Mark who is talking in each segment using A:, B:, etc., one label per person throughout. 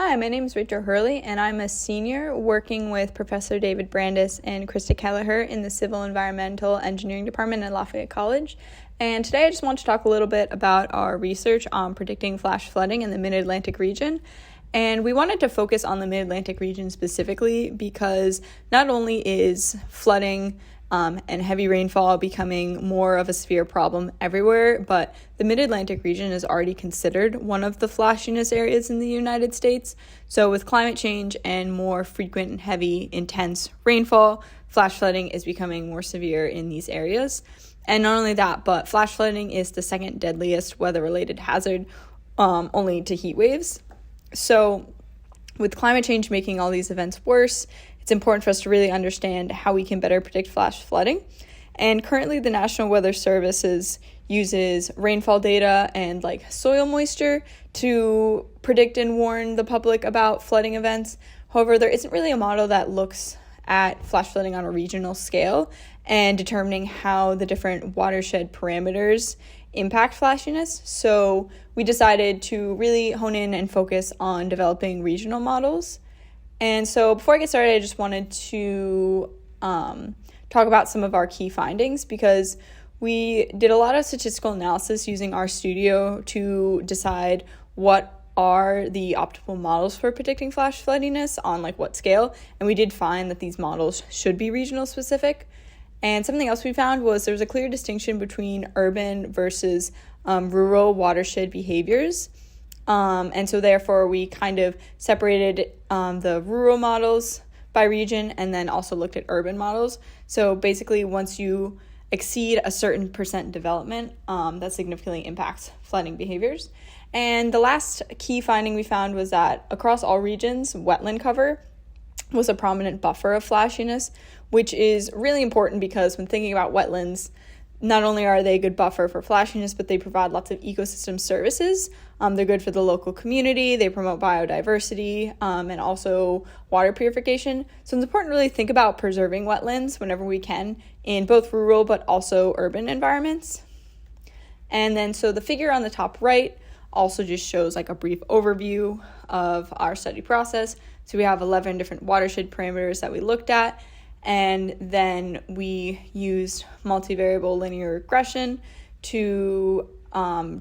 A: Hi, my name is Rachel Hurley, and I'm a senior working with Professor David Brandis and Krista Kelleher in the Civil Environmental Engineering Department at Lafayette College. And today I just want to talk a little bit about our research on predicting flash flooding in the Mid-Atlantic region. And we wanted to focus on the Mid-Atlantic region specifically because not only is flooding and heavy rainfall becoming more of a severe problem everywhere, but the Mid-Atlantic region is already considered one of the flashiness areas in the United States. So with climate change and more frequent and heavy, intense rainfall, flash flooding is becoming more severe in these areas. And not only that, but flash flooding is the second deadliest weather-related hazard, only to heat waves. So with climate change making all these events worse, it's important for us to really understand how we can better predict flash flooding. And currently the National Weather Service uses rainfall data and soil moisture to predict and warn the public about flooding events. However, there isn't really a model that looks at flash flooding on a regional scale and determining how the different watershed parameters impact flashiness. So we decided to really hone in and focus on developing regional models. And so before I get started, I just wanted to talk about some of our key findings because we did a lot of statistical analysis using RStudio to decide what are the optimal models for predicting flash floodiness on what scale. And we did find that these models should be regional specific. And something else we found was there's a clear distinction between urban versus rural watershed behaviors. And so therefore we kind of separated the rural models by region and then also looked at urban models. So basically once you exceed a certain percent development, that significantly impacts flooding behaviors. And the last key finding we found was that across all regions, wetland cover was a prominent buffer of flashiness, which is really important because when thinking about wetlands, not only are they a good buffer for flashiness, but they provide lots of ecosystem services. They're good for the local community, they promote biodiversity, and also water purification. So it's important to really think about preserving wetlands whenever we can in both rural but also urban environments. And then so the figure on the top right also just shows a brief overview of our study process. So we have 11 different watershed parameters that we looked at. And then we used multivariable linear regression to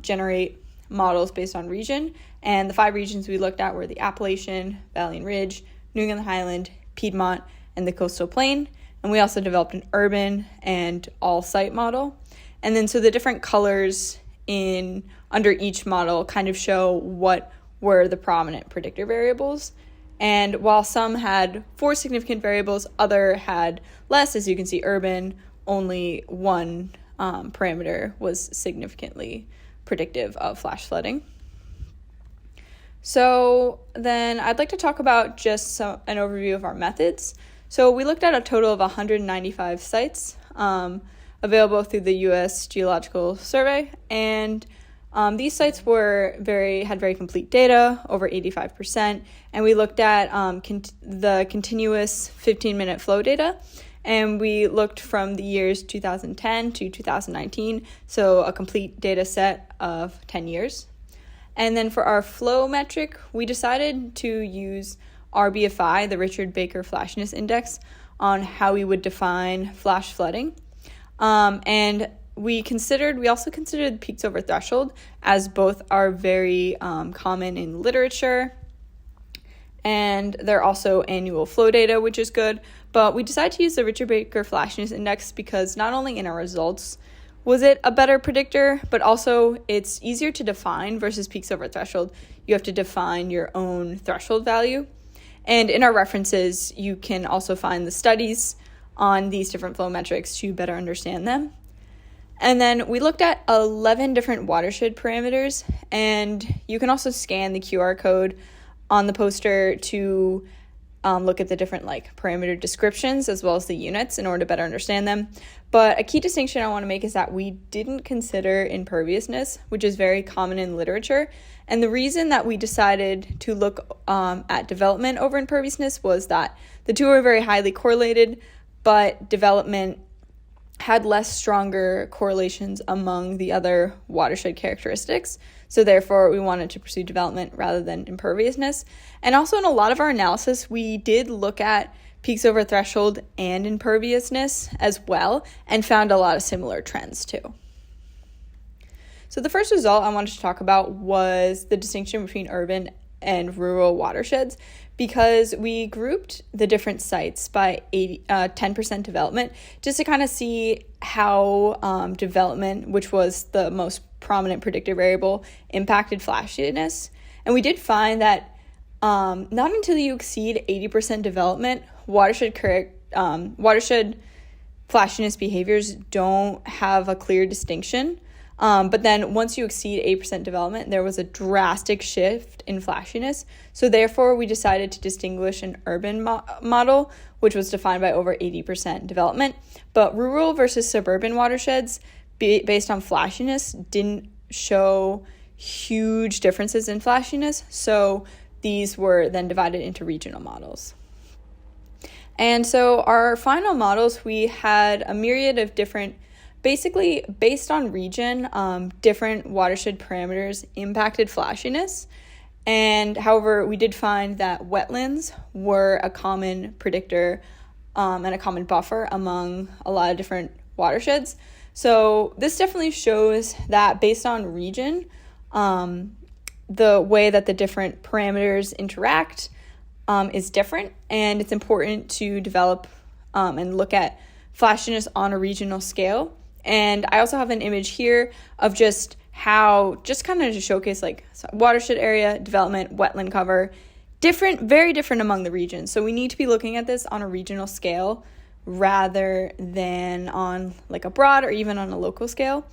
A: generate models based on region. And the 5 regions we looked at were the Appalachian, Valley and Ridge, New England Highland, Piedmont, and the Coastal Plain. And we also developed an urban and all-site model. And then so the different colors under each model kind of show what were the prominent predictor variables. And while some had 4 significant variables, other had less. As you can see, urban, only one parameter was significantly predictive of flash flooding. So then I'd like to talk about just an overview of our methods. So we looked at a total of 195 sites available through the U.S. Geological Survey, and these sites had very complete data, over 85%, and we looked at the continuous 15-minute flow data, and we looked from the years 2010 to 2019, so a complete data set of 10 years. And then for our flow metric, we decided to use RBFI, the Richard Baker Flashiness Index, on how we would define flash flooding. And we also considered the peaks over threshold, as both are very common in literature, and they're also annual flow data, which is good. But we decided to use the Richard Baker Flashiness Index because not only in our results was it a better predictor, but also it's easier to define versus peaks over threshold. You have to define your own threshold value. And in our references, you can also find the studies on these different flow metrics to better understand them. And then we looked at 11 different watershed parameters, and you can also scan the QR code on the poster to look at the different parameter descriptions as well as the units in order to better understand them. But a key distinction I want to make is that we didn't consider imperviousness, which is very common in literature. And the reason that we decided to look at development over imperviousness was that the two are very highly correlated, but development had less stronger correlations among the other watershed characteristics. So therefore, we wanted to pursue development rather than imperviousness. And also in a lot of our analysis, we did look at peaks over threshold and imperviousness as well and found a lot of similar trends too. So the first result I wanted to talk about was the distinction between urban and rural watersheds, because we grouped the different sites by 10% development just to kind of see how development, which was the most prominent predictor variable, impacted flashiness. And we did find that not until you exceed 80% development, watershed flashiness behaviors don't have a clear distinction. But then once you exceed 8% development, there was a drastic shift in flashiness. So therefore, we decided to distinguish an urban model, which was defined by over 80% development. But rural versus suburban watersheds, based on flashiness, didn't show huge differences in flashiness. So these were then divided into regional models. And so our final models, we had a myriad of different, basically based on region, different watershed parameters impacted flashiness. And however, we did find that wetlands were a common predictor and a common buffer among a lot of different watersheds. So this definitely shows that based on region, the way that the different parameters interact is different, and it's important to develop and look at flashiness on a regional scale. And I also have an image here of just how, just kind of to showcase like watershed area, development, wetland cover, very different among the regions. So we need to be looking at this on a regional scale rather than on like a broad or even on a local scale.